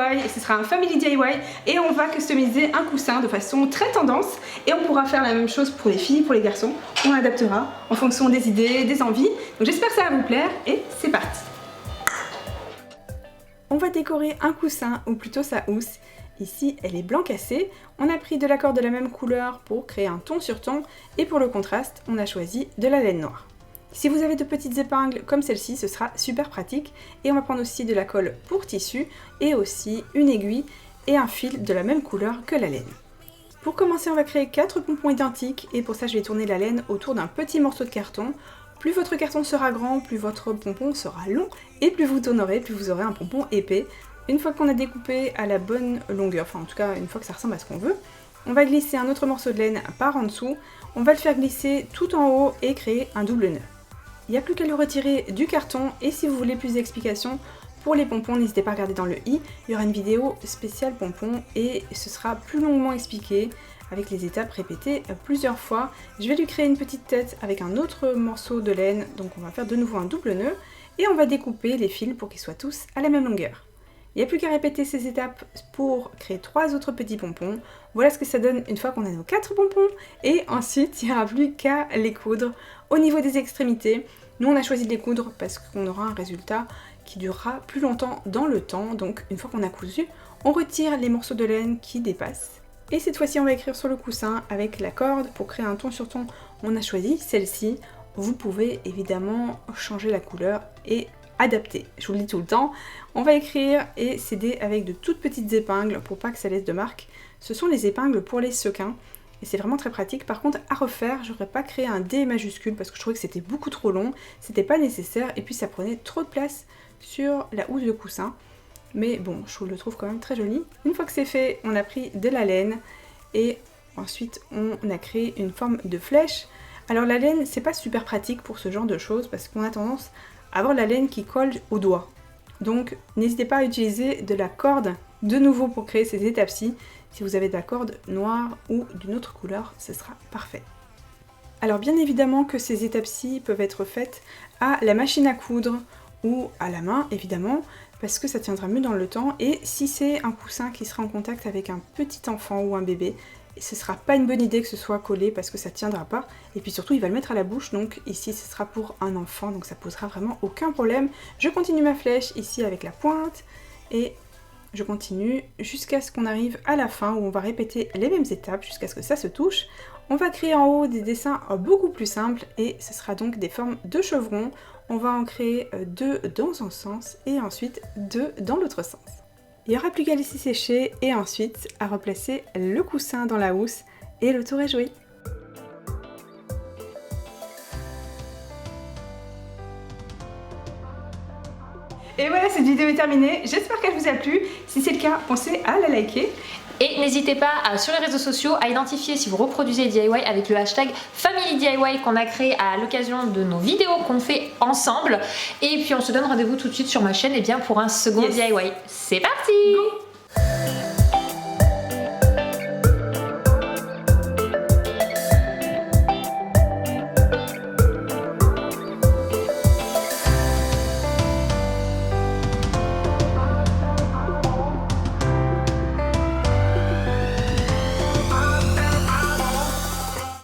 DIY et ce sera un family DIY et on va customiser un coussin de façon très tendance et on pourra faire la même chose pour les filles, pour les garçons. On adaptera en fonction des idées, des envies. Donc j'espère que ça va vous plaire et c'est parti. On va décorer un coussin ou plutôt sa housse. Ici elle est blanc cassé. On a pris de la corde de la même couleur pour créer un ton sur ton et pour le contraste on a choisi de la laine noire. Si vous avez de petites épingles comme celle-ci, ce sera super pratique. Et on va prendre aussi de la colle pour tissu et aussi une aiguille et un fil de la même couleur que la laine. Pour commencer, on va créer 4 pompons identiques et pour ça je vais tourner la laine autour d'un petit morceau de carton. Plus votre carton sera grand, plus votre pompon sera long et plus vous tournerez, plus vous aurez un pompon épais. Une fois qu'on a découpé à la bonne longueur, enfin en tout cas une fois que ça ressemble à ce qu'on veut, on va glisser un autre morceau de laine par en dessous, on va le faire glisser tout en haut et créer un double nœud. Il n'y a plus qu'à le retirer du carton et si vous voulez plus d'explications pour les pompons, n'hésitez pas à regarder dans le i, il y aura une vidéo spéciale pompons et ce sera plus longuement expliqué avec les étapes répétées plusieurs fois. Je vais lui créer une petite tête avec un autre morceau de laine, donc on va faire de nouveau un double nœud et on va découper les fils pour qu'ils soient tous à la même longueur. Il n'y a plus qu'à répéter ces étapes pour créer 3 autres petits pompons. Voilà ce que ça donne une fois qu'on a nos 4 pompons. Et ensuite, il n'y aura plus qu'à les coudre. Au niveau des extrémités, nous on a choisi de les coudre parce qu'on aura un résultat qui durera plus longtemps dans le temps. Donc une fois qu'on a cousu, on retire les morceaux de laine qui dépassent. Et cette fois-ci, on va écrire sur le coussin avec la corde. Pour créer un ton sur ton, on a choisi celle-ci. Vous pouvez évidemment changer la couleur et adapter, je vous le dis tout le temps. On va écrire et s'aider avec de toutes petites épingles pour pas que ça laisse de marque. Ce sont les épingles pour les sequins et c'est vraiment très pratique. Par contre à refaire, j'aurais pas créé un D majuscule parce que je trouvais que c'était beaucoup trop long, c'était pas nécessaire et puis ça prenait trop de place sur la housse de coussin. Mais bon, je le trouve quand même très joli. Une fois que c'est fait, on a pris de la laine et ensuite on a créé une forme de flèche. Alors la laine, c'est pas super pratique pour ce genre de choses parce qu'on a tendance avoir la laine qui colle au doigt. Donc n'hésitez pas à utiliser de la corde de nouveau pour créer ces étapes-ci. Si vous avez de la corde noire ou d'une autre couleur, ce sera parfait. Alors bien évidemment que ces étapes-ci peuvent être faites à la machine à coudre ou à la main évidemment, parce que ça tiendra mieux dans le temps et si c'est un coussin qui sera en contact avec un petit enfant ou un bébé, ce sera pas une bonne idée que ce soit collé parce que ça tiendra pas et puis surtout il va le mettre à la bouche donc ici ce sera pour un enfant donc ça posera vraiment aucun problème. Je continue ma flèche ici avec la pointe et je continue jusqu'à ce qu'on arrive à la fin où on va répéter les mêmes étapes jusqu'à ce que ça se touche. On va créer en haut des dessins beaucoup plus simples et ce sera donc des formes de chevrons. On va en créer 2 dans un sens et ensuite 2 dans l'autre sens. Il n'y aura plus qu'à laisser sécher et ensuite à replacer le coussin dans la housse et le tour est joué. Et voilà, cette vidéo est terminée, j'espère qu'elle vous a plu. Si c'est le cas, pensez à la liker. Et n'hésitez pas sur les réseaux sociaux à identifier si vous reproduisez les DIY avec le hashtag FamilyDIY qu'on a créé à l'occasion de nos vidéos qu'on fait ensemble. Et puis on se donne rendez-vous tout de suite sur ma chaîne pour un second DIY. C'est parti! Go.